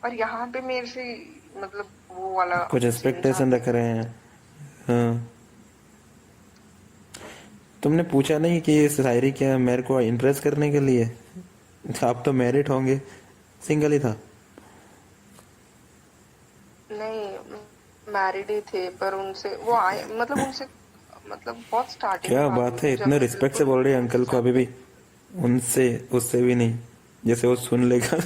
और यहाँ पे मेरे से मतलब वो वाला कुछ सीन एक्सपेक्टेशन चाहते रख हैं। रहे हैं। हाँ। तुमने पूछा नहीं कि ये शायरी क्या मेरे को इम्प्रेस करने के लिए? आप तो मैरिड होंगे, सिंगल ही था। नहीं, मैरिड ही थे, पर उनसे वो आए मतलब उनसे मतलब बहुत स्टार्टिंग में क्या बात हुई बात है, थी जब इतने मैं रिस्पेक्ट से बिल्कुल बोल रही है अंकल को अभी इनोसेंट भी। थी। उनसे, उससे भी नहीं, जैसे वो सुन लेगा।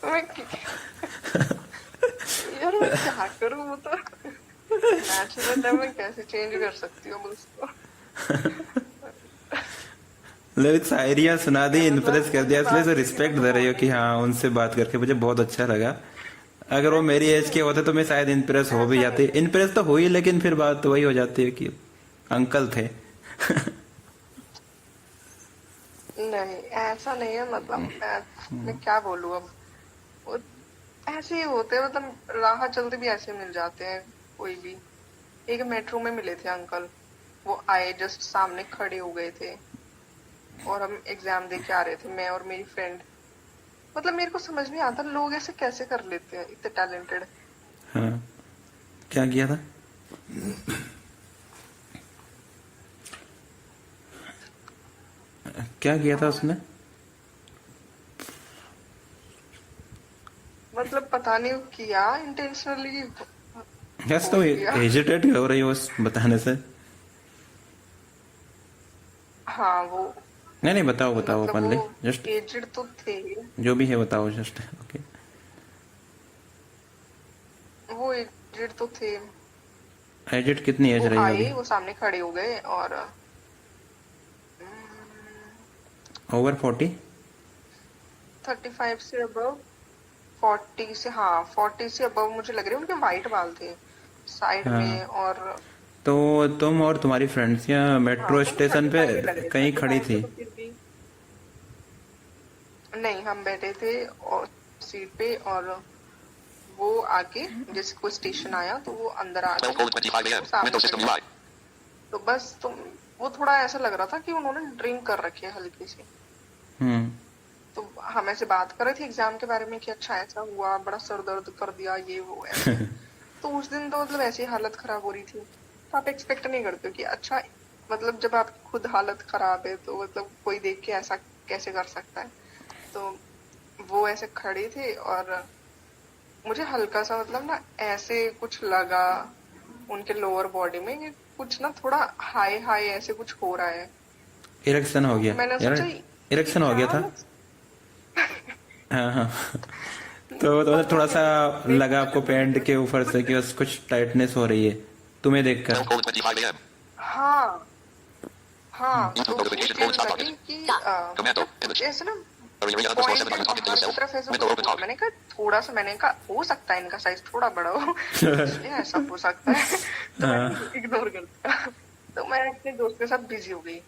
मैं यार मैं क्या करूं, वो तो नेचुरल है, मैं कैसे चेंज कर सकती हूँ अब उसको। लिरिक्स शायरियाँ सुना दी, मतलब इम्प्रेस कर उनसे दिया, इसलिए बात तो करके ना रिस्पेक्ट तो दे रही हो कि मॉर्निंग। हाँ उनसे बात करके मुझे बहुत अच्छा लगा। अगर वो मेरी एज के नहीं, होते तो मैं शायद इम्प्रेस हो भी ऐसा जाती, नहीं है। इम्प्रेस तो हुई, लेकिन फिर बात तो वही हो जाती है कि अंकल थे। नहीं, ऐसा नहीं है, मतलब मैं क्या बोलूं अब। वो ऐसे ही होते हैं, मतलब राह चलते भी ऐसे मिल जाते हैं कोई भी। एक मेट्रो में मिले थे अंकल, वो आए जस्ट सामने खड़े हो गए थे, और हम एग्जाम दे के आ रहे थे, मैं और मेरी फ्रेंड। मतलब मेरे को समझ नहीं आता लोग ऐसे कैसे कर लेते हैं, इतने टैलेंटेड। हाँ। क्या किया था? क्या किया था उसने? मतलब पता नहीं वो किया इंटेंशनली, यस, हो तो ही गया। हेजिटेट हो रही हो उस बताने से? हाँ वो नहीं नहीं, बताओ बताओ मतलब वो ओपनली, जस्ट एजेड तो थे। जो भी है बताओ, जस्ट ओके। वो एजेड तो थे। एजिट कितनी एज वो रही होगी? आए, वो सामने खड़े हो गए, और ओवर 40? 35 से अबव। 40 से, हाँ 40 से अबव मुझे लग रहे, उनके वाइट बाल थे साइड हाँ। में, और तो तुम और तुम्हारी फ्रेंड्स या हाँ मेट्रो तो स्टेशन थर्टी पे फाइव ही लग रहे, कहीं थर्टी खड़ी फाइव से थी? तो फिर भी। नहीं, हम बैठे थे और सीट पे, और वो आके जैसे कोई स्टेशन आया तो वो अंदर आ गए, वो सामने खड़े थे। तो बस तुम, वो थोड़ा ऐसा लग रहा था कि उन्होंने ड्रिंक कर रखी है हल्की सी। हम्म। तो हम ऐसे बात कर रहे थे एग्जाम के बारे में कि अच्छा ऐसा हुआ, बड़ा सर दर्द कर दिया, ये वो ऐसे। तो उस दिन तो मतलब ऐसी हालत खराब हो रही थी, तो आप एक्सपेक्ट नहीं करते हो कि अच्छा, मतलब जब आपकी खुद हालत खराब है तो मतलब कोई देख के ऐसा कैसे कर सकता है। तो वो ऐसे खड़े थे, और मुझे हल्का सा मतलब ना ऐसे कुछ लगा उनके लोअर बॉडी में कि कुछ ना थोड़ा हाई हाई ऐसे कुछ हो रहा है। इरेक्शन हो तो गया मैंने यार? सोचा ये इरेक्शन हो गया क्या था? मैं हाँ हाँ। तो मतलब पता थोड़ा सा नहीं, मेरे को लगा ऐसे आपको पैंट के ऊपर से कुछ। कि बस कुछ टाइटनेस हो रही है तुम्हें देखकर? हाँ हाँ, तो वो चीज लगी कि कुछ ऐसे ना पॉइंटेड बाहर की तरफ ऐसा कुछ हुआ। मैंने कहा थोड़ा सा, मैंने कहा हो सकता है इनका साइज थोड़ा बड़ा हो, इसलिए ऐसा हो सकता है। तो मैंने इग्नोर कर दिया, तो मैं अपने दोस्त के साथ बिजी हो गई।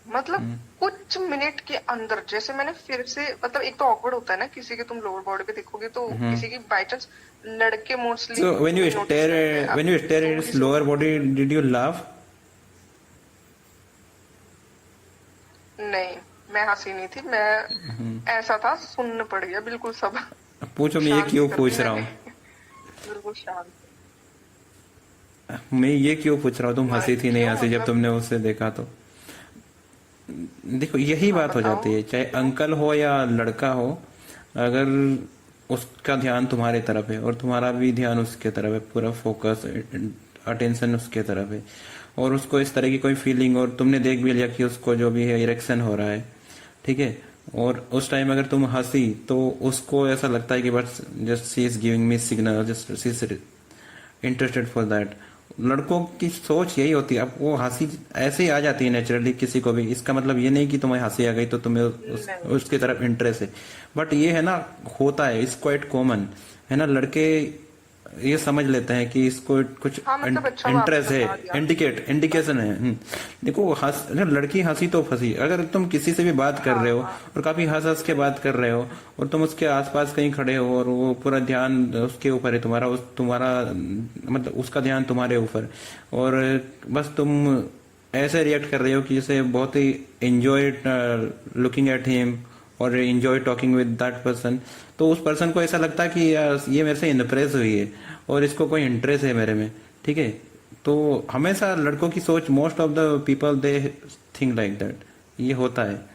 मतलब कुछ मिनट के अंदर जैसे मैंने फिर से, मतलब एक तो ऑकवर्ड होता है ना, किसी के तुम लोअर बॉडी पे देखोगे तो किसी की बाई चांस, लड़के mostly So when you notice करते हैं, stare, when आप you stare at दूर ही his से lower होगा तो। body, did you laugh? नहीं, मैं हंसी नहीं थी, मैं ऐसा था, सुन्न पड़ गया बिल्कुल सब। पूछो, मैं ये शांति क्यों कर दी पूछ रहा मैंने, हूँ? बिल्कुल शांत। मैं ये क्यों पूछ रहा हूँ, तुम हंसी थी नहीं क्यों हंसी जब मतलब। तुमने उसे देखा तो? देखो यही हाँ बात हो बताओ, जाती है, चाहे क्यों। अंकल हो या लड़का हो। अगर उसका ध्यान तुम्हारी तरफ है और तुम्हारा भी ध्यान उसके तरफ है, पूरा फोकस अटेंशन उसके तरफ है, और उसको इस तरह की कोई फीलिंग, और तुमने देख भी लिया कि उसको जो भी है इरेक्शन हो रहा है, ठीक है, और उस टाइम अगर तुम हंसी तो उसको ऐसा लगता है कि बस just see is giving me signal, just see is interested for that. लड़कों की सोच यही होती है, अब वो हंसी ऐसे ही आ जाती है नेचुरली किसी को भी, इसका मतलब ये नहीं कि तुम्हें हंसी आ गई तो तुम्हें नहीं। उसकी तरफ इंटरेस्ट है। बट ये है ना, होता है, इट्स क्वाइट कॉमन, है ना, लड़के ये समझ लेते हैं कि इसको कुछ हाँ मतलब अच्छा हुआ आपने इंटरेस्ट है, बता दिया। इंडिकेशन है। देखो लड़की हंसी तो फंसी, अगर तुम किसी से भी बात कर हाँ रहे हो हाँ। और काफी हंस हंस के बात कर रहे हो, और तुम उसके आसपास कहीं खड़े हो और वो पूरा ध्यान उसके ऊपर है तुम्हारा, तुम्हारा मतलब उसका ध्यान तुम्हारे ऊपर, और बस तुम ऐसे रिएक्ट कर रहे हो कि जैसे बहुत ही एंजॉय लुकिंग एट हिम, और enjoy talking with that person, तो उस पर्सन को ऐसा लगता है कि यार ये मेरे से इम्प्रेस हुई है और इसको कोई इंटरेस्ट है मेरे में, ठीक है। तो हमेशा लड़कों की सोच, most of the people they think like that, ये होता है।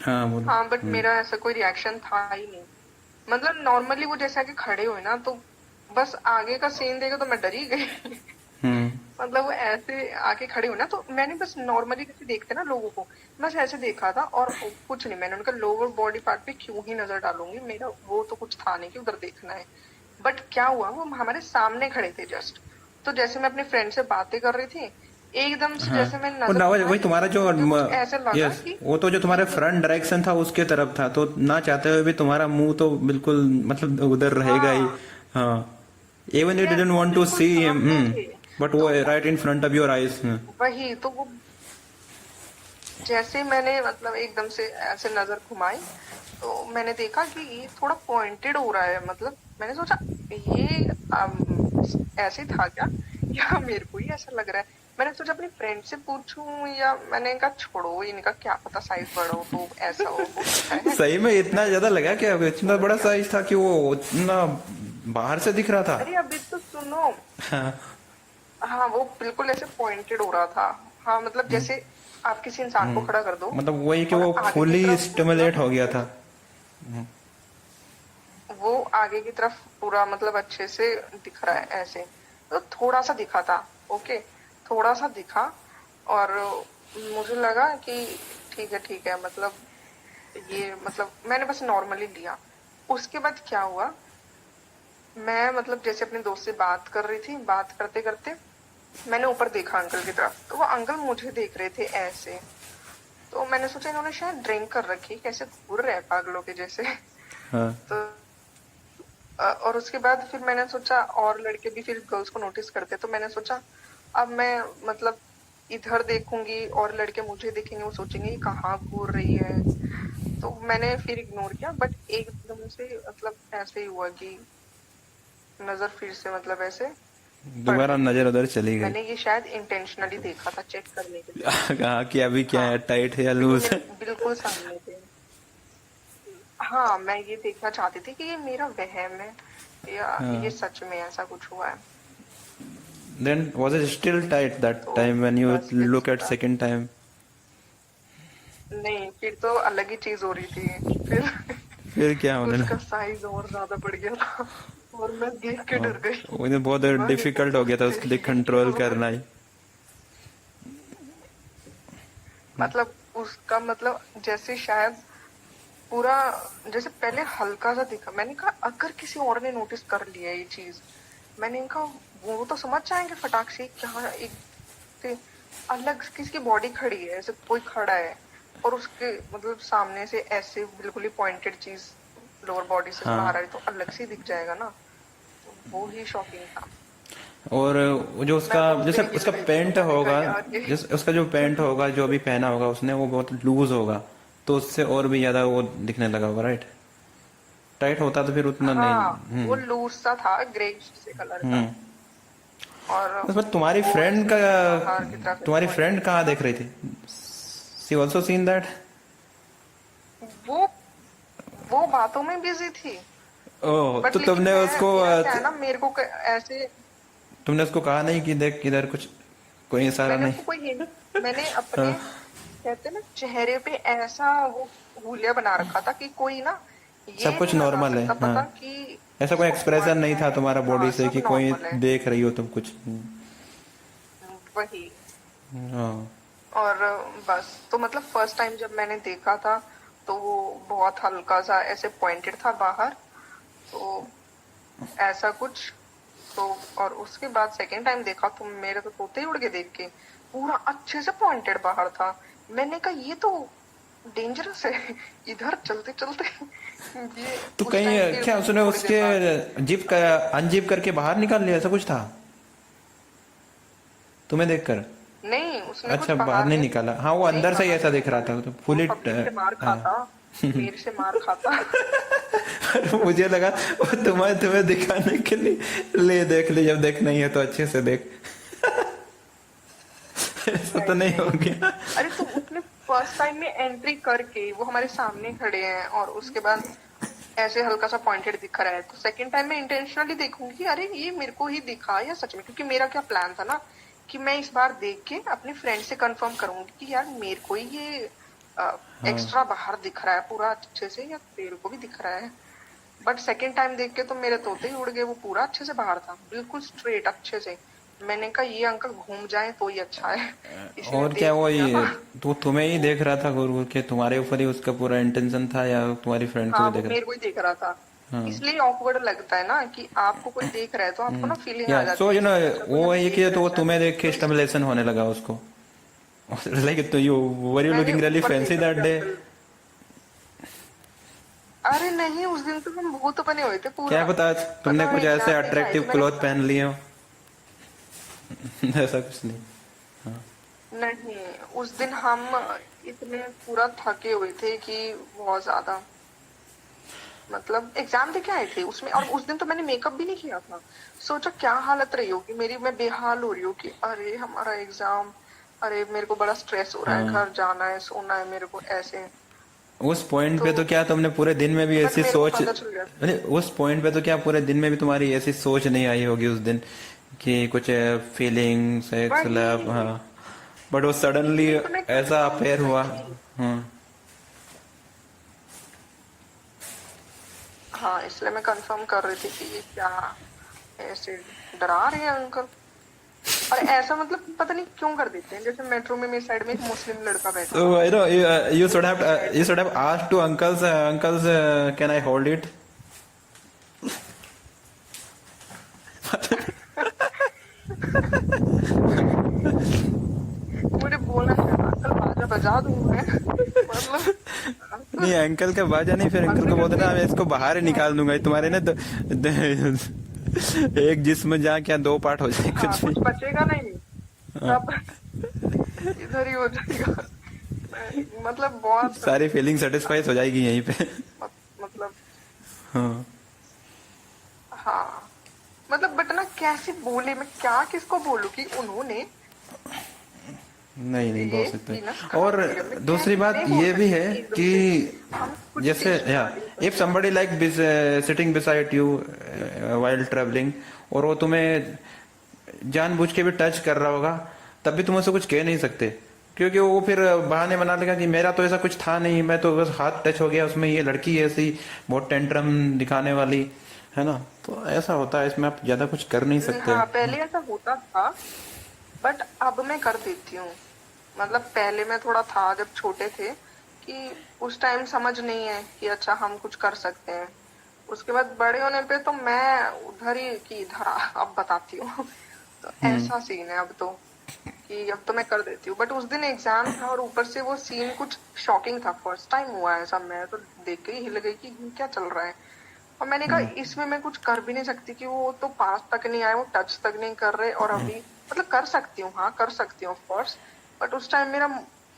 हाँ बोलो। हाँ, बट मेरा ऐसा कोई रिएक्शन था ही नहीं। मतलब नॉर्मली वो जैसे आके खड़े हुए ना, तो बस आगे का सीन देखा तो मैं डर ही गई। हम्म। मतलब वो ऐसे आके खड़े हुए ना, तो मैंने बस नॉर्मली जैसे देखते ना लोगों को, बस ऐसे देखा था और कुछ नहीं। मैंने उनका लोअर बॉडी पार्ट पे क्यों ही नजर डालूंगी, मेरा वो तो कुछ था नहीं कि उधर देखना है। बट क्या हुआ, वो हमारे सामने खड़े थे जस्ट। तो जैसे मैं अपने फ्रेंड से बातें कर रही थी, एकदम से हाँ, जैसे मैंने और नजर ना घुमाई, वही तुम्हारा जो मुझे कुछ ऐसा लगा यस, कि वो तो जो तुम्हारे फ्रंट डायरेक्शन था उसके तरफ था, तो ना चाहते हुए भी तुम्हारा मुंह तो बिल्कुल मतलब उधर रहेगा ही। हाँ, हाँ, इवन यू यस, डिडंट वो वांट टू बिल्कुल सी हिम, सामने थे। बट वो तो right in front of your eyes. वही तो वो, जैसे मैंने मतलब एकदम से ऐसे नजर घुमाई, तो मैंने देखा कि ये थोड़ा पॉइंटेड हो रहा है। मतलब मैंने सोचा ये ऐसे था क्या, या मेरे को ही ऐसा लग रहा है। मैंने सोचा अपनी फ्रेंड से पूछूं, या मैंने कहा छोड़ो, इनका क्या पता, साइज बड़ा हो तो ऐसा हो सकता है। सही में इतना ज्यादा लगा क्या? इतना और बड़ा क्या। साइज था कि वो इतना बाहर से दिख रहा था? अरे अभी तो सुनो। हाँ। हाँ, वो बिल्कुल ऐसे पॉइंटेड हो रहा था। हाँ, मतलब जैसे आप किसी इंसान को खड़ा कर दो मतलब वही कि और वो आगे की फुली तरफ स्टिमुलेट मतलब हो गया था। वो आगे की तरफ पूरा मतलब अच्छे से दिख रहा है ऐसे। तो थोड़ा सा दिखा था, ओके, थोड़ा सा दिखा। और मुझे लगा कि ठीक है, मतलब ये मतलब मैंने बस नॉर्मली लिया। उसके बाद क्या हुआ, मैं मतलब जैसे अपने दोस्त से बात कर रही थी, बात करते करते मैंने ऊपर देखा अंकल की तरफ, तो वो अंकल मुझे देख रहे थे ऐसे। तो मैंने सोचा इन्होंने शायद ड्रिंक कर रखी, कैसे घूर रहे हैं पागलों के जैसे। हाँ। तो और उसके बाद फिर मैंने सोचा, और लड़के भी फिर गर्ल्स को नोटिस करते, तो मैंने सोचा अब मैं मतलब इधर देखूंगी और लड़के मुझे देखेंगे, वो सोचेंगे ये कहाँ घूर रही है। तो मैंने फिर इग्नोर किया, बट एकदम से मतलब ऐसे ही हुआ कि नजर फिर से मतलब ऐसे पड़ दोबारा गई। नजर उधर चली गई। मैंने ये शायद इंटेंशनली देखा था, चेक करने के लिए। कहा कि अभी क्या हाँ, है, टाइट है या क्योंकि लूज मेरे है? बिल्कुल सामने थे। हाँ, मैं ये देखना चाहती थी कि ये मेरा वहम है या ये हाँ। सच में ऐसा कुछ हुआ है। Then was it still tight that तो time when you बस फिर look उसके at बाद second time? नहीं, फिर तो अलग ही चीज हो रही थी फिर। फिर क्या होने उसका लगा? साइज और ज्यादा बढ़ गया था और मैं देख के डर गई। उन्हें बहुत मैंने डिफिकल्ट हो कहा गया था उसके लिए तेरी कंट्रोल और करना ही। मतलब उसका मतलब जैसे शायद पूरा, जैसे पहले हल्का सा दिखा। मैंने कहा अगर किसी और ने नोटिस कर लिया ये चीज, मैंने कहा वो तो समझ जाएंगे फटाक से क्या एक से अलग किसी की बॉडी खड़ी है, ऐसे कोई खड़ा है और उसके मतलब सामने से ऐसे बिल्कुल ही पॉइंटेड चीज लोअर बॉडी से बाहर आ हाँ। रही, तो अलग से दिख जाएगा ना। तो वो ही शॉकिंग था। और वो जो मैं उसका तो उस जैसे दिन हिल उसका गई थी, तो पैंट मैंने कहा होगा, यार ये जिस उसका जो पैंट होगा जो भी पहना होगा उसने, वो बहुत लूज होगा, तो उससे और भी ज्यादा वो दिखने लगा होगा, राइट? टाइट होता तो फिर उतना नहीं। हाँ, वो लूज सा था, ग्रे से कलर का। हम्म। और उसमें तुम्हारी वो फ्रेंड ऐसे का, बाहर की तरफ ऐसे तुम्हारी फ्रेंड पॉइंटेड कहाँ था। देख रही थी? सी ऑल्सो सीन दैट? वो वो बातों में बिजी थी। ओह, तो बट लेकिन तुमने मैं, उसको मेरा क्या है ना, मेरे को ऐसे, तुमने उसको कहा नहीं कि देख इधर कुछ, कोई इशारा मैंने नहीं? उसको कोई हिंट, मैंने अपने हाँ, कहते हैं ना चेहरे पे ऐसा वो हुलिया बना रखा था कि कोई ना सब ये कुछ नहीं लगा नॉर्मल है, सकता हाँ। पता कि ऐसा कोई इसको हुआ एक्सप्रेशन नहीं क्या था है। तुम्हारा बॉडी हाँ, से सब कि कोई नॉर्मल है। देख रही हो तुम कुछ। वही। हाँ। और बस तो मतलब फर्स्ट टाइम जब मैंने देखा था, तो वो बहुत हल्का सा ऐसे पॉइंटेड था बाहर, तो ऐसा कुछ। तो और उसके बाद सेकेंड टाइम देखा तो मेरे तो तोते ही उड़ के देख के पूरा अच्छे से पॉइंटेड बाहर था। मैंने कहा ये तो डेंजरस है। इधर चलते चलते ये तो उस टाइम कहीं फिर क्या उसने थोड़ी देर बाद उसके जिप का अनजिप करके बाहर निकाल लिया, ऐसा कुछ था तुम्हें देखकर? नहीं, उसने कुछ अच्छा, बाहर बाहर नहीं नहीं निकाला, हाँ, वो नहीं अंदर से ही बाहर ऐसा नहीं दिख रहा निकाले। था, तो वो फुली। पब्लिक से मार हाँ। खाता, मेरे से मार खाता। मुझे लगा वो तुम्हें तुम्हें दिखाने के लिए ले, देख ले, जब देख नहीं है तो अच्छे से देख। ऐसा तो नहीं हो गया? अरे तो उसने फर्स्ट टाइम में एंट्री करके वो हमारे सामने खड़े हैं और उसके बाद ऐसे हल्का सा पॉइंटेड दिख रहा है, तो सेकंड टाइम मैं इंटेंशनली देखूंगी अरे ये मेरे को ही दिखा या सच में, क्योंकि मेरा क्या प्लान था ना कि मैं इस बार देख के अपनी फ्रेंड से कंफर्म करूंगी कि यार मेरे को ही ये हाँ। एक्स्ट्रा बाहर दिख रहा है पूरा अच्छे से या तेरे को भी दिख रहा है। बट सेकंड टाइम देख के तो मेरे तोते ही उड़ गए, वो पूरा अच्छे से बाहर था, बिल्कुल स्ट्रेट अच्छे से। मैंने कहा ये अंकल घूम जाए तो ही अच्छा है, इसने और क्या देख वो लिया ये ना। तो तुम्हें ही देख रहा था घूर घूर के, तुम्हारे ऊपर ही उसका पूरा इंटेंशन था या तुम्हारी फ्रेंड को हाँ भी वो देख रहा मेरे को ही देख रहा था, था? हाँ। इसलिए ऑकवर्ड लगता है ना कि आपको कोई देख रहा है तो आपको ना फीलिंग आ या जाती सो है यू नो, कि अच्छा कोई वो हमें ये देख किया रहा तो है वो शायद। तुम्हें देख के तो इस स्टिमुलेशन होने लगा उसको। लाइक तो यू वर यू मैंने लुकिंग रियली ऊपर फैंसी देखा दैट कि डे? अंकल, अरे नहीं उस दिन तो हम भूत बने हुए थे क्या पूरा। पता आज तुमने पता है कुछ ऐसे एग्जाम देके आई अट्रैक्टिव थी मैंने क्लॉथ पूरा। पहन लिए हो। ऐसा कुछ नहीं। हाँ। नहीं उस दिन हम इतने पूरा थके हुए थे कि बहुत ज्यादा, मतलब एग्जाम देके आए थे उसमें, और उस दिन तो मैंने मेकअप भी नहीं किया था। सोचा क्या हालत रही होगी मेरी, मैं बेहाल हो रही हूँ कि अरे हमारा एग्जाम, अरे मेरे को बड़ा स्ट्रेस हो रहा है, हाँ। घर जाना है सोना है मेरे को ऐसे। उस पॉइंट तो पे तो क्या तुमने पूरे दिन में भी बट ऐसी मेरे को सोच, पता चल गया। अरे उस पॉइंट पे तो क्या पूरे दिन में भी तुम्हारी ऐसी सोच नहीं आई होगी उस दिन कि कुछ फीलिंग सेक्स लव? वही, हाँ। बट वो सडनली इसलिए तो मैं ऐसा कंफर्म अपेयर कर रही हुआ। थी। हाँ। हाँ इसलिए मैं कंफर्म कर रही थी कि ये क्या ऐसे डरा रहे हैं अंकल। और ऐसा मतलब पता नहीं क्यों कर देते हैं, जैसे मेट्रो में मेरी साइड में एक मुस्लिम लड़का बैठा So था, you know you should तो have मेरी साइड you में should have asked to uncles, can I hold it? मुझे बोलना चाहिए था अंकल बाजा बजा दूं मैं। मतलब नहीं, अंकल अंकल का बाजा नहीं, फिर अंकल मजे को बोलते करते ना हैं। मैं इसको बाहर ही निकाल दूंगा तुम्हारे ना एक जिस्म जहाँ क्या दो पार्ट हो जाए हाँ कुछ भी। कुछ बचेगा नहीं, हाँ। सब इधर ही हो जाएगा। मतलब बहुत सारी फीलिंग सेटिस्फाई हो जाएगी यहीं पे। मतलब हाँ। हाँ मतलब बट ना कैसे बोले, मैं क्या किसको बोलूं कि उन्होंने नहीं नहीं बोल ये सकते। डिनर और खराब किया, मैं दूसरी बात कैसे बोल ये भी सकती है हूँ कि एकदम से कि हम कुछ जैसे चीज या स्टार्ट ही इफ करते हैं। somebody like sitting beside you while traveling, और वो तुम्हें जानबूझ के भी टच कर रहा होगा, तब भी तुम उससे कुछ कह नहीं सकते, क्योंकि वो फिर बहाने बना लेगा कि मेरा तो ऐसा कुछ था नहीं, मैं तो बस हाथ टच हो गया उसमें, ये लड़की ऐसी बहुत टेंट्रम दिखाने वाली है ना। तो ऐसा होता है, इसमें आप ज्यादा कुछ कर नहीं सकते। हाँ पहले ऐसा होता था बट अब मैं कर देती हूँ। मतलब पहले मैं थोड़ा था जब छोटे थे कि उस टाइम समझ नहीं है कि अच्छा हम कुछ कर सकते हैं। उसके बाद बड़े होने पे तो मैं उधर ही कि इधर आ, अब बताती हूँ। तो हम्म। ऐसा सीन है अब तो कि अब तो मैं कर देती हूँ, बट उस दिन एग्जाम था और ऊपर से वो सीन कुछ शॉकिंग था, फर्स्ट टाइम हुआ है ऐसा, मैं तो देख के ही हिल गई कि क्या चल रहा है। और मैंने कहा इसमें मैं कुछ कर भी नहीं सकती कि वो तो पास तक नहीं आए, वो टच तक नहीं कर रहे, और अभी मतलब कर सकती हूँ, हाँ कर सकती हूँ ऑफ कोर्स, बट उस टाइम मेरा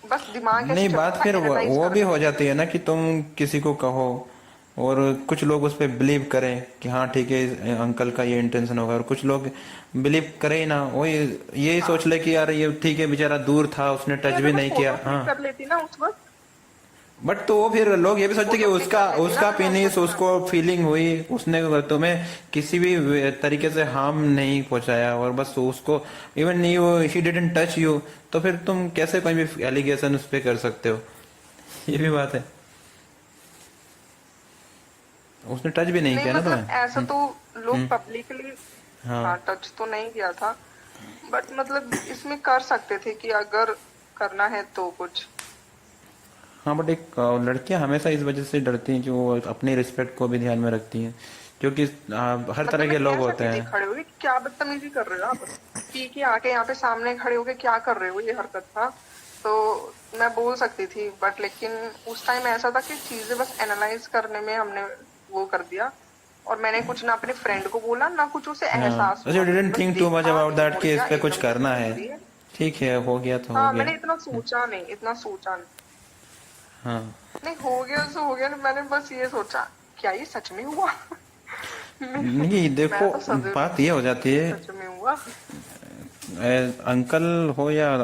बस दिमाग ऐसे नहीं, चल बात रहा था, फिर एनालाइज वो कर भी रही हो थी जाती है ना कि तुम किसी को कहो और कुछ लोग उस पर बिलीव करें कि हाँ ठीक है अंकल का ये इंटेंशन होगा, और कुछ लोग बिलीव करें ही ना, वो यही सोच हाँ। ले कि यार ये ठीक है बेचारा दूर था उसने नहीं टच अगर भी मैं नहीं किया। फोटो हाँ। क्लिक कर लेती ना उस वक्त, बट तो वो फिर लोग ये भी सोचते कि फोटो क्लिक उसका कर लेती ना उसका मैंने उस पीनिस, वक्त, हाँ। उसको फीलिंग हुई, उसने तुम्हें किसी भी तरीके से हार्म नहीं पहुंचाया, और बस उसको even you he didn't touch you, तो फिर तुम कैसे कोई भी एलिगेशन उस पर कर सकते हो? ये भी बात है, उसने टच भी नहीं नहीं किया ना तुम्हें। मतलब ऐसा तो लोग हम्म। पब्लिकली, हाँ हाँ। टच तो नहीं किया था, बट मतलब इसमें कर सकते थे कि अगर करना है तो कुछ। हाँ बट एक लड़कियां हमेशा इस वजह से डरती हैं कि वो अपनी रिस्पेक्ट को भी ध्यान में रखती हैं, क्योंकि हर मतलब तरह मैं के लोग कह होते सकती थी हैं। खड़े होके कि क्या बदतमीजी कर रहे हो आप, कि आके यहाँ पे सामने खड़े होके क्या कर रहे हो, ये हरकत था तो मैं बोल सकती थी, बट लेकिन उस टाइम ऐसा था कि चीजें बस एनालाइज करने में हमने वो कर दिया, और मैंने कुछ ना अपने फ्रेंड को बोला ना कुछ उसे हाँ, एहसास अच्छा, हुआ, यू मैंने डिडंट बस थिंक टू मच देखा अबाउट दैट इग्नोर कि इस किया पे कुछ एकदम से करना चीजें है। हो रही है। ठीक है, हो गया तो हो हाँ गया। मैंने इतना सोचा नहीं, इतना सोचा नहीं, हाँ। नहीं हो गया सो हो गया, मैंने बस ये सोचा क्या ये सच में हुआ। मैं नहीं देखो, मैं तो सदमे बात में ये हो थी कि जाती ये है, सच में हुआ। अंकल हो या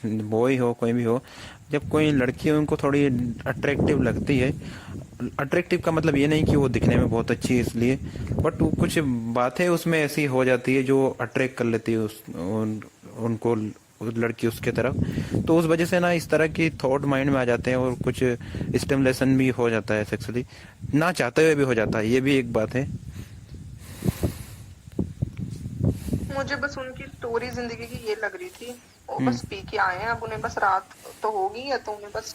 बॉय हो, कोई भी हो, जब कोई लड़की उनको थोड़ी अट्रैक्टिव लगती है, अट्रैक्टिव का मतलब ये नहीं कि वो दिखने में बहुत अच्छी है इसलिए, बट वो कुछ बातें उसमें ऐसी हो जाती है जो अट्रैक्ट कर लेती है उनको, उस लड़की उसके तरफ, तो उस वजह से ना इस तरह की थॉट माइंड में आ जाते हैं और कुछ स्टिमुलेशन भी हो जाता है सेक्सुअली, ना चाहते हुए भी हो जाता है, ये भी एक बात है। मुझे बस उनकी स्टोरी जिंदगी की ये लग रही थी, वो हम्म। बस पी के आए हैं, अब उन्हें बस रात तो होगी या तो उन्हें बस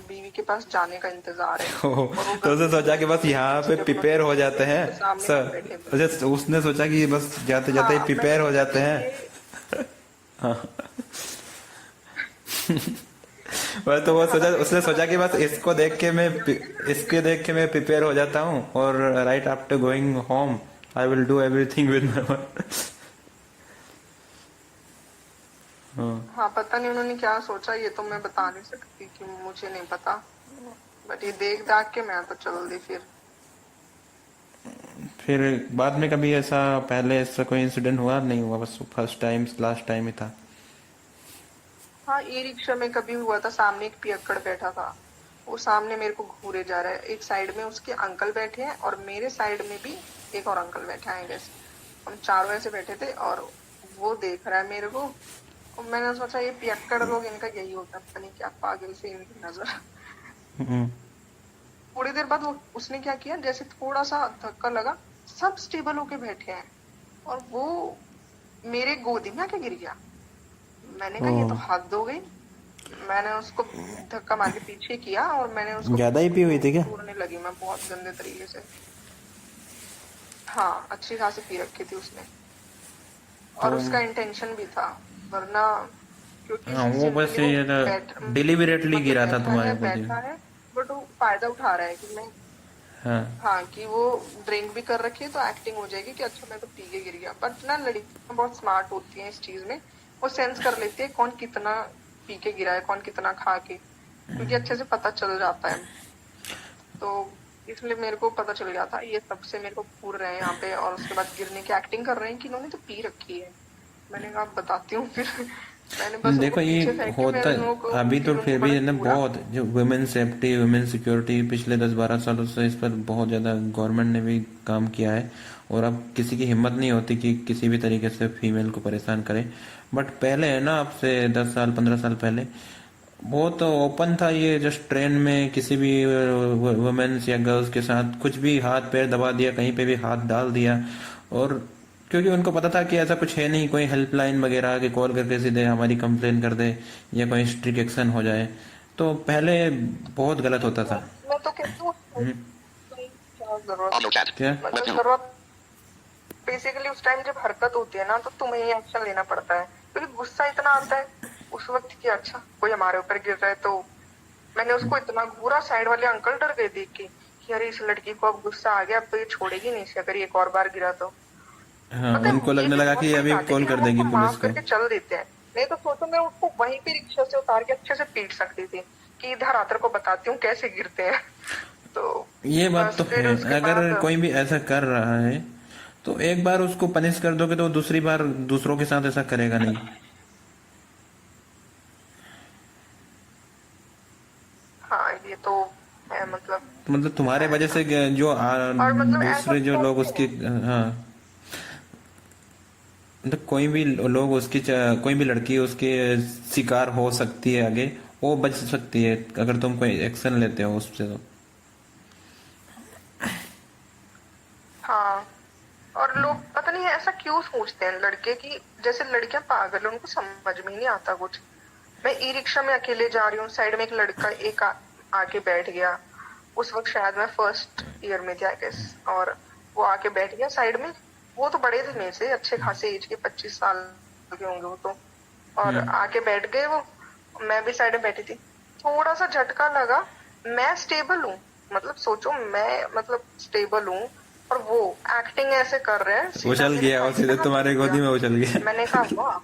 बीवी के पास जाने का इंतजार है, और वो तो उसने गंदी सोचा कि बस गंदी यहाँ पे स्टेप प्रिपेयर हो जाते हैं के सामने हम सर, बैठे हुए हैं। अच्छा उसने सोचा कि बस जाते जाते ही हाँ, मैंने प्रिपेयर हो सोचा जाते कि हैं। ये हाँ। बस तो वो सोचा, हालांकि उसने सोचा कि बस हालांकि इसको देख के मैं इसके देख के मैं प्रिपेयर हो जाता हूँ और right after going home I will do everything with my. हाँ। हाँ, पता नहीं उन्होंने क्या सोचा, ये तो मैं बता नहीं सकती कि मुझे नहीं पता, बट ये देख दाख के मैं तो चल दी फिर। फिर बाद में कभी ऐसा पहले ऐसा कोई इंसिडेंट हुआ नहीं हुआ, बस फर्स्ट टाइम लास्ट टाइम ही था? हाँ, ई रिक्शा में कभी हुआ था, सामने एक पियक्कड़ बैठा था, वो सामने मेरे को घूरे जा रहा है, एक साइड में उसके अंकल बैठे हैं और मेरे साइड में भी एक और अंकल बैठे हैं, गैस हम चारों ऐसे बैठे थे, और वो देख रहा है मेरे को, और मैंने सोचा ये पियक्कड़ लोग, इनका यही होता है, पता नहीं क्या पागल से इनकी नजर। हम्म। थोड़ी देर बाद वो उसने क्या किया, जैसे थोड़ा सा धक्का लगा, सब स्टेबल होके बैठे हैं, और वो मेरे गोदी में आके गिर गया। मैंने कहा ये तो ओह, हद हो गई। मैंने उसको धक्का मार के पीछे किया और मैंने उसको ज्यादा ही पी हुई थी क्या? घूरने लगी मैं बहुत गंदे तरीके से। हाँ, अच्छी खासी पी रखी थी उसने, तो और उसका इंटेंशन भी था, वरना क्योंकि हाँ वो बस सिंपली वो ये बैठ डिलिबरेटली मतलब गिरा था ऐसा तुम्हारे है, गोदी बैठा में। है, बट वो फायदा उठा रहा है कि मैं, हाँ। हाँ, कि वो ड्रिंक भी कर रखी है तो एक्टिंग हो जाएगी कि अच्छा मैं तो पी के गिर गया, बट ना लड़कियां बहुत स्मार्ट होती हैं इस चीज में, वो सेंस कर लेती है कौन कितना पी के गिरा है, कौन कितना खा के, क्योंकि अच्छे से पता चल जाता है, तो इसलिए मेरे को पता चल गया था, ये सबसे मेरे को घूर रहे हैं यहाँ पे, और उसके बाद गिरने की एक्टिंग कर रहे हैं कि इन्होंने तो पी रखी है। मैंने कहा बताती हूँ फिर। मैंने बस उनको देखो ये पीछे फेंक के मैं होता उन लोगों को, अभी तो फिर उनको फिर भी बड़ा है ना, घूरा। बहुत जो वुमेन सेफ्टी वुमेन सिक्योरिटी पिछले 10-12 सालों से इस पर बहुत ज़्यादा गवर्नमेंट ने भी काम किया है, और अब किसी की हिम्मत नहीं होती कि किसी भी तरीके से फीमेल को परेशान करे। बट पहले है ना, अब से 10 साल 15 साल पहले बहुत ओपन था ये, जस्ट ट्रेन में किसी भी वुमेन्स या गर्ल्स के साथ कुछ भी हाथ पैर दबा दिया, कहीं पे भी हाथ डाल दिया, और क्योंकि उनको पता था कि ऐसा कुछ है नहीं, कोई हेल्पलाइन वगैरह के कॉल करके सीधे हमारी कंप्लेन कर दे या कोई स्ट्रिक्ट एक्शन हो जाए, तो पहले बहुत गलत होता था। मैं तो कहती हूँ हम्म। क्या जरूरत, क्या? मतलब जरूरत बेसिकली उस टाइम जब हरकत होती है ना तो तुम्हें ही एक्शन लेना पड़ता है, क्योंकि गुस्सा इतना आता है उस वक्त कि अच्छा कोई हमारे ऊपर गिर रहा है, तो मैंने उसको इतना घूरा, साइड वाले अंकल डर गए देख के कि अरे इस लड़की को अब गुस्सा आ गया, अब तो ये छोड़ेगी नहीं इसे अगर ये एक और बार गिरा तो। हाँ, पता उनको है ये लगने भी लगा बहुत कि बड़ी अभी बात है कॉल कि कर हम देगी उसको पुलिस माफ को। करके चल देते हैं, नहीं तो सोचो मैं उसको वहीं पे रिक्शा से उतार के अच्छे से पीट सकती थी कि इधर आकर को बताती हूँ कैसे गिरते हैं। तो ये बात तो बस है, फिर उसके अगर बाद कोई भी ऐसा कर रहा है तो एक बार उसको पनिश कर दोगे तो वो दूसरी बार दूसरों के साथ ऐसा करेगा नहीं। हाँ, ये तो है मतलब, तो मतलब तुम्हारे है वजह ऐसा, से जो और मतलब ऐसा दूसरे जो लोग करते उसकी, हैं। हाँ, मतलब कोई भी लोग उसकी कोई भी लड़की उसके शिकार हो सकती है, आगे वो बच सकती है अगर तुम कोई एक्शन लेते हो उससे तो। हाँ, और लोग पता नहीं ऐसा क्यों सोचते हैं लड़के की, जैसे लड़कियां पागल है, उनको समझ में ही नहीं आता कुछ। मैं ई रिक्शा में अकेले जा रही हूँ, साइड में एक लड़का आके बैठ गया, उस वक्त शायद मैं फर्स्ट ईयर में थी आई गेस, और वो आके बैठ गया साइड में, वो तो बड़े थे मेरे से, अच्छे खासे एज के, 25 साल के होंगे वो तो, और हम्म। आके बैठ गए वो, मैं भी साइड में बैठी थी, थोड़ा सा झटका लगा, मैं स्टेबल हूँ, मतलब सोचो मैं मतलब स्टेबल हूँ, और वो एक्टिंग ऐसे कर रहे हैं, सीधा उछल मेरे गया और थाई पे सीधे हाथ तुम्हारे रख गोदी दिया। में उछल गया। मैंने कहा वाह,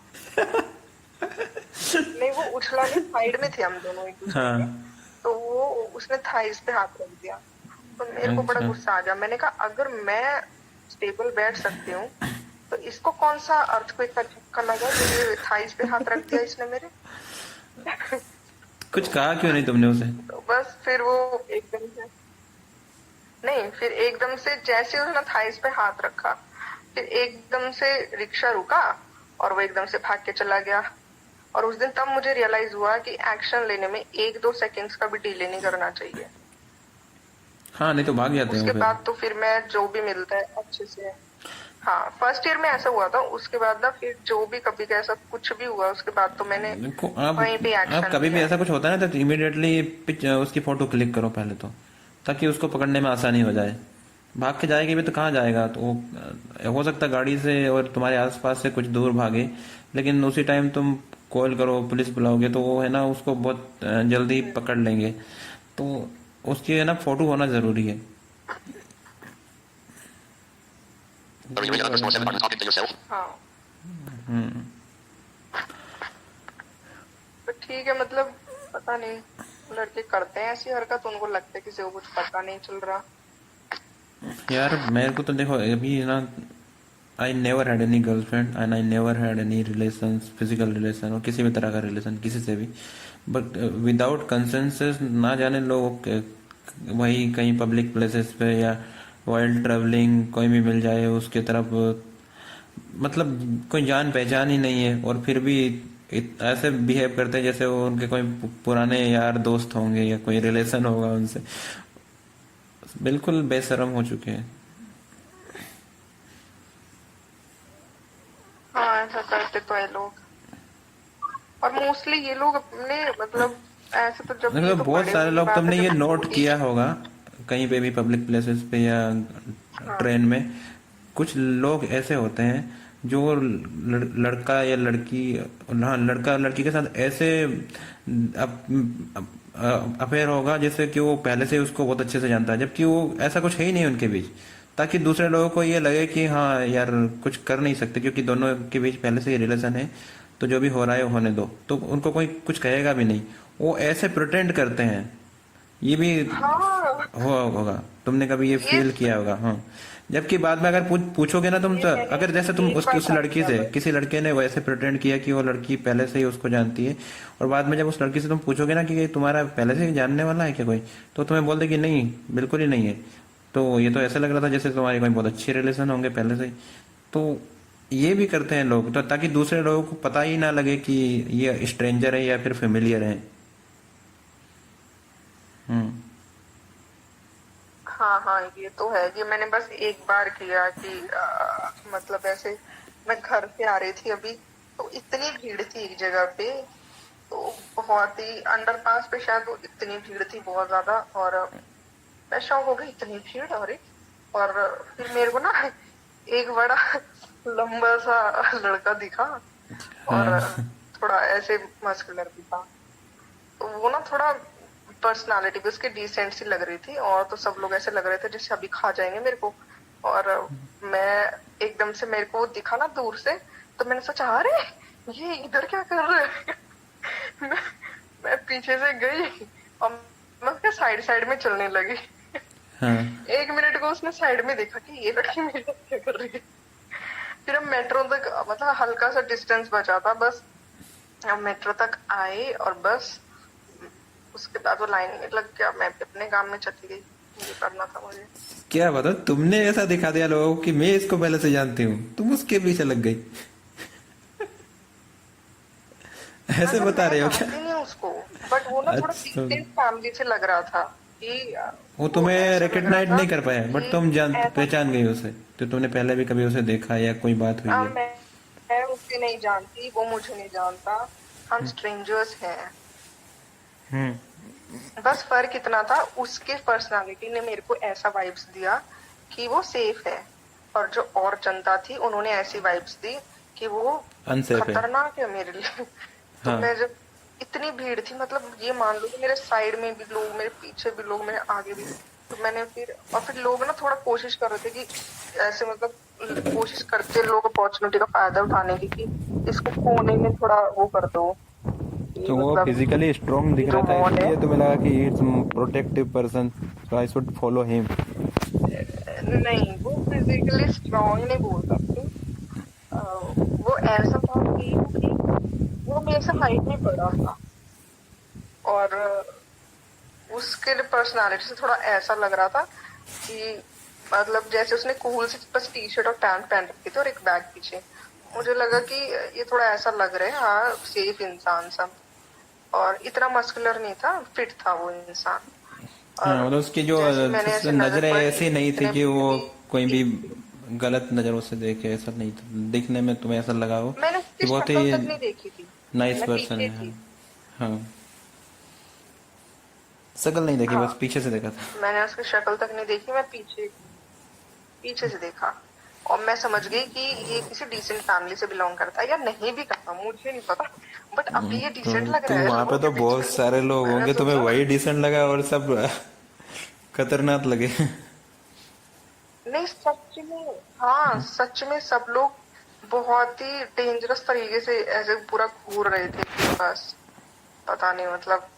नहीं वो उछला नहीं, साइड में थे हम दोनों एक दूसरे के, हाँ। तो वो उसने थाइस पे हाथ रख दिया, तो मेरे को बड़ा अच्छा। गुस्सा आ गया, मैंने कहा अगर मैं स्टेबल बैठ सकती हूँ तो इसको कौन सा अर्थक्वेक का झटका लगा जो ये थाइस पे हाथ रख दिया इसने मेरे। कुछ कहा क्यों नहीं तुमने उसे? तो बस फिर वो एकदम से नहीं, फिर एकदम से जैसे उसने थाइस पे हाथ रखा, फिर एकदम से रिक्शा रुका और वो एकदम से भाग के चला गया। और उस दिन तब मुझे रियलाइज हुआ कि एक्शन लेने में 1-2 सेकंड्स का भी डिले नहीं करना चाहिए। हाँ, नहीं तो भाग जाते उसके हो फिर। बाद तो फिर मैं जो भी मिलता है अच्छे से, हाँ फर्स्ट ईयर में ऐसा हुआ था। उसके बाद ना फिर जो भी कभी का ऐसा कुछ भी हुआ उसके बाद तो मैंने देखो वहीं पे आप एक्शन कभी भी लिया। ऐसा कुछ होता है ना तो इमीडिएटली उसकी फोटो क्लिक करो पहले तो, ताकि उसको पकड़ने में आसानी हो जाए। भाग के जाएगी भी तो कहाँ जाएगा? तो हो सकता है गाड़ी से और तुम्हारे आसपास से कुछ दूर भागे, लेकिन उसी टाइम तुम कॉल करो, पुलिस बुलाओगे तो वो है ना उसको बहुत जल्दी पकड़ लेंगे। तो उसकी है ना फोटो होना जरूरी है। हाँ हम्म। तो ठीक है, मतलब पता नहीं, लड़के करते हैं ऐसी हरकत, उनको लगता है किसी को कुछ पता नहीं चल रहा। यार मेरे को तो देखो अभी ना, I never had any girlfriend and I never had any relation, physical relation और किसी भी तरह का रिलेशन किसी से भी, बट विदाउट कंसेंसस ना जाने लोग वही कहीं पब्लिक प्लेसेस पे या वाइल्ड ट्रेवलिंग कोई भी मिल जाए उसके तरफ, मतलब कोई जान पहचान ही नहीं है और फिर भी ऐसे बिहेव करते हैं जैसे वो उनके कोई पुराने यार दोस्त होंगे या कोई रिलेशन होगा उनसे। बिल्कुल बेशरम हो चुके हैं। हाँ ऐसा करते तो है लोग, और मोस्टली ये लोग अपने मतलब ऐसे तो जब ये मतलब तो बहुत बड़े सारे होने की लोग, बात है तुमने ये जब नोट एज। किया होगा कहीं पे भी पब्लिक प्लेसेस पे या हाँ ट्रेन में, कुछ लोग ऐसे होते हैं जो लड़का या लड़की, हाँ लड़का लड़की के साथ ऐसे अफेयर होगा जैसे कि वो पहले से उसको बहुत अच्छे से जानता है, जबकि वो ऐसा कुछ है ही नहीं उनके बीच, ताकि दूसरे लोगों को ये लगे कि हाँ यार कुछ कर नहीं सकते क्योंकि दोनों के बीच पहले से ही रिलेशन है, तो जो भी हो रहा है वो होने दो, तो उनको कोई कुछ कहेगा भी नहीं। वो ऐसे प्रिटेंड करते हैं। ये भी हाँ हुआ होगा, तुमने कभी ये ये फील किया होगा। हाँ, जबकि बाद में अगर पूछोगे ना तुम ये तो, मैंने अगर जैसे तुम एक उसकी बार उस ट्राई लड़की किया से, बस। किसी लड़के ने वैसे प्रिटेंड किया कि वो लड़की पहले से ही उसको जानती है, और बाद में जब उस लड़की से तुम पूछोगे ना कि ये तुम्हारा पहले से ही जानने वाला है क्या कोई, तो तुम्हें बोल दे कि नहीं बिल्कुल ही नहीं है। तो ये तो ऐसा लग रहा था जैसे तुम्हारी कोई बहुत अच्छी रिलेशन होंगे पहले से ही। तो ये भी करते हैं लोग तो, ताकि दूसरे लोगों को पता ही ना लगे कि ये स्ट्रेंजर है या फिर फेमिलियर है। हम्म। हाँ हाँ ये तो है, ये मैंने बस एक बार किया कि मतलब ऐसे मैं घर से आ रही थी अभी, तो इतनी भीड़ थी एक जगह पे, तो बहुत ही अंडरपास पे शायद, वो इतनी भीड़ थी बहुत ज्यादा, और मैं शॉक हो गई, इतनी भीड़ अरे। और फिर मेरे को ना एक बड़ा लंबा सा लड़का दिखा, और हाँ। थोड़ा ऐसे मस्कुलर भी था, तो वो ना थोड़ा पर्सनालिटी भी उसकी डिसेंट सी लग रही थी, और तो सब लोग ऐसे लग रहे थे जैसे अभी खा जाएंगे मेरे को। और मैं एकदम से मेरे को दिखा ना दूर से, तो मैंने सोचा अरे ये इधर क्या कर रहे हैं। मैं, मैं पीछे से गई और मैं उसके साइड साइड में चलने लगी। हाँ। 1 मिनट को उसने साइड में देखा कि ये लड़की मेरे साथ क्या कर रही है। फिर हम मेट्रो तक, मतलब हल्का सा डिस्टेंस बचा था बस, हम मेट्रो तक आए और बस उसके बाद वो लाइन में लग गया, मैं भी अपने काम में चली गई, ये करना था मुझे। क्या बता, तुमने ऐसा दिखा दिया लोगों को कि मैं इसको पहले से जानती हूँ, तुम उसके पीछे लग गई। ऐसे मतलब बता मैं रहे हो क्या? जानती नहीं उसको, बट वो ना थोड़ा अच्छा, डिस्टेंट फैमिली से लग रहा था कि वो वो तुम्हें ऐसा लग रहा रिकग्नाइज था नहीं कर पाया बट कि तुम जान ऐसा पहचान गई उसे, तो तुमने पहले भी कभी उसे देखा या कोई बात हुई है? मैं उसे नहीं जानती, वो मुझे नहीं जानता, हम स्ट्रेंजर्स हैं। हम्म। बस फर्क इतना था, उसके पर्सनालिटी ने मेरे को ऐसा वाइब्स दिया कि वो सेफ है, और जो और जनता थी उन्होंने ऐसी वाइब्स दी कि वो अनसेफ है। खतरनाक है मेरे लिए। तो हाँ। मैं जब, इतनी भीड़ थी, मतलब ये मान लो कि मेरे साइड में भी लोग, मेरे पीछे भी लोग, मेरे आगे भी, तो मैंने फिर, और फिर लोग ना थोड़ा कोशिश कर रहे थे कि ऐसे, मतलब कोशिश करते लोग अपॉर्चुनिटी का फायदा उठाने की कि इसको कोने में थोड़ा वो कर दो, कि तो वो मतलब फिजिकली स्ट्रांग दिख ये जो रहा था मॉल है। इसलिए तुम्हें लगा कि it's protective person, so I should follow him. नहीं वो फिजिकली स्ट्रांग नहीं बोल सकते, ऐसा था कि वो मेरे से हाइट में बड़ा था, और उसके पर्सनालिटी से थोड़ा ऐसा लग रहा था कि मतलब जैसे उसने कूल से बस टी शर्ट और पैंट पहन रखी थी और एक बैग पीछे। मुझे लगा कि ये थोड़ा ऐसा लग रहा है, हाँ सेफ इंसान सब, और इतना मस्कुलर नहीं था, फिट था वो इंसान। हाँ, और मतलब उसकी जो जैसे मैंने ऐसे नजर नजरें पड़ी ऐसी नहीं थी इतने कि वो ब्यूटी, कोई भी गलत नजरों से देखे, ऐसा नहीं था दिखने में। तुम्हें ऐसा लगा हो मैंने कि उसकी बहुत शक्ल ही तक नहीं देखी थी, नाइस मैं पर्सन पीछे है। थी। हाँ, शकल नहीं देखी, हाँ, बस पीछे से देखा था। मैंने उसकी शक्ल तक नहीं देखी, मैं पीछे पीछे से देखा, और मैं समझ गई कि ये किसी डिसेंट फैमिली से बिलोंग करता है या नहीं भी करता, मुझे नहीं पता, बट अभी ये डिसेंट लग तो रहा है वहां पे लोगों के तो बीच बहुत में। सारे लोग मैंने होंगे, तुम्हें सोचा वही डिसेंट लगा और सब खतरनाक लगे। नहीं, सच में, हाँ सच में सब लोग बहुत ही डेंजरस तरीके से ऐसे पूरा घूर रहे थे कि बस पता नहीं, मतलब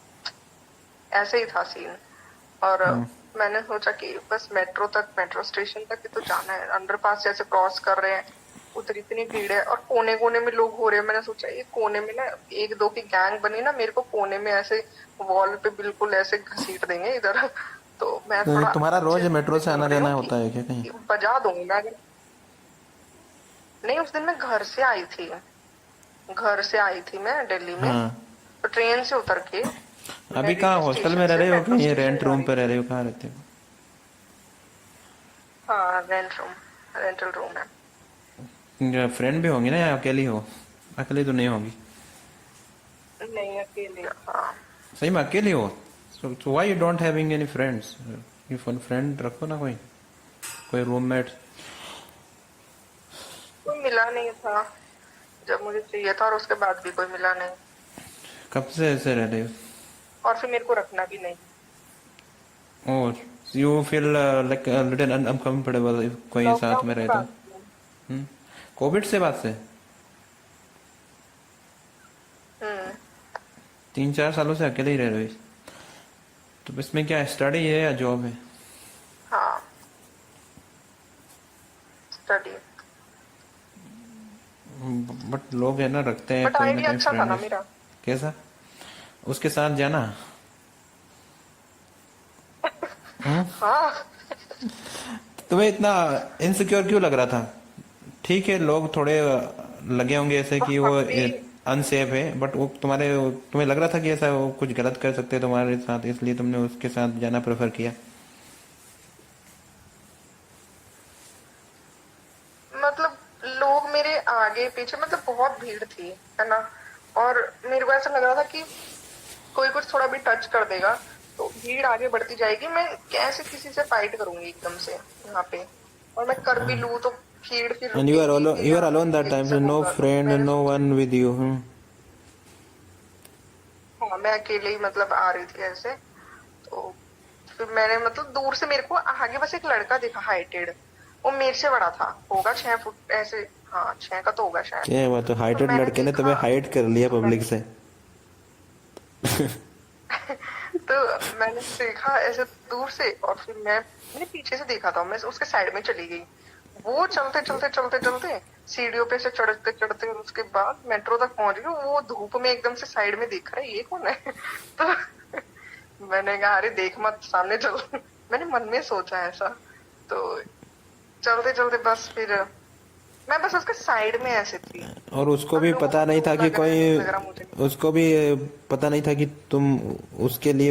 ऐसे ही था सीन। और मैंने सोचा कि बस मेट्रो तक, मेट्रो स्टेशन तक ही तो जाना है, अंडरपास जैसे क्रॉस कर रहे हैं, उधर इतनी भीड़ है और कोने कोने में लोग हो रहे हैं। मैंने सोचा ये कोने में ना एक दो की गैंग बनी ना, मेरे को कोने में ऐसे वॉल पे बिल्कुल ऐसे घसीट देंगे इधर। तो मैं तो थोड़ा तुम्हारा अच्छे रोज मेट्रो से से चल आना रही जाना हूँ होता है क्या कहीं? कि बजा दूंगी मैं अगर। नहीं, उस दिन मैं घर से आई थी, घर से आई थी मैं दिल्ली में, हाँ। तो ट्रेन से उतर के मैं अभी कहाँ, रेलवे हॉस्टल स्टेशन में रह से रहे हो मेट्रो कहीं स्टेशन रेंट जा रूम रही पे रह थी। रहे हो, कहाँ रहते हो? हाँ, रेंटल रूम है। फ्रेंड भी होंगी ना, या अकेली हो? अकेली तो नहीं होगी। नहीं, अकेले, हाँ। सही में अकेली हो? so why you don't having any friends? ये फन फ्रेंड रखो ना, कोई कोई रूममेट। कोई मिला नहीं था जब मुझे चाहिए था, और उसके बाद भी कोई मिला नहीं, कब से ऐसे रह रहे हो? और फिर मेरे को रखना भी नहीं। और you feel like little uncomfortable कोई साथ लॉकडाउन में के रहे तो? बाद। कोविड से बाद से हम्म। 3-4 सालों से अकेले ही रह रहे हो? तो इसमें क्या स्टडी है या जॉब है? हाँ, स्टडी। बट लोग है ना, रखते हैं बट कोई ना आइडिया कोई अच्छा था फ्रेंड। ना मेरा। कैसा? उसके साथ जाना। हम्म? हाँ। तुम्हें इतना इनसिक्योर क्यों लग रहा था? ठीक है, लोग थोड़े लगे होंगे ऐसे कि वो वहाँ पे अनसेफ है, बट वो तुम्हें लग रहा था कि ऐसा वो कुछ गलत कर सकते हैं तुम्हारे साथ, इसलिए तुमने उसके साथ जाना प्रेफर किया। मतलब लोग मेरे आगे पीछे, मतलब बहुत भीड़ थी, है ना, और मेरे को ऐसा लग रहा था कि कोई कुछ थोड़ा भी टच कर देगा तो भीड़ आगे बढ़ती जाएगी, मैं कैसे किसी से फाइट करूंगी एकदम से यहाँ पे, और मैं कर भी लूँ तो भीड़ फिर एंड रुकेगी कि यू आर हाँ अलोन दैट यहीं टाइम, से नो होगा, तो फ्रेंड मैंने नो सोचा। One with you. हाँ, मैं अकेले ही मतलब आ रही थी ऐसे, तो फिर मैंने मतलब दूर से मेरे को आगे बस एक लड़का दिखा हाइटेड, वो मेरे से बड़ा था, होगा 6 फुट ऐसे, हाँ 6 का तो होगा शायद। क्या हुआ, तो तो हाइटेड मैंने लड़के ने देखा, तुम्हें हाइड कर लिया तो पब्लिक मैंने से? तो मैंने देखा ऐसे दूर से, और फिर मैंने पीछे से देखा था, मैं उसके साइड में चली गई। वो चलते चलते चलते चलते सीढ़ियों पे से चढ़ते चढ़ते, और उसके बाद मेट्रो तक पहुंच गई। वो धूप में एकदम से साइड में देख रहा है, ये कौन है? तो मैंने कहा अरे देख मत, सामने चल। मैंने मन में सोचा ऐसा। तो चलते चलते बस फिर मैं बस उसके साइड में ऐसे थी। और उसको अब भी लोगों पता को नहीं क्यों था कि लग रहा है कोई, नहीं लग रहा मुझे नहीं उसको भी पता नहीं था कि तुम उसके लिए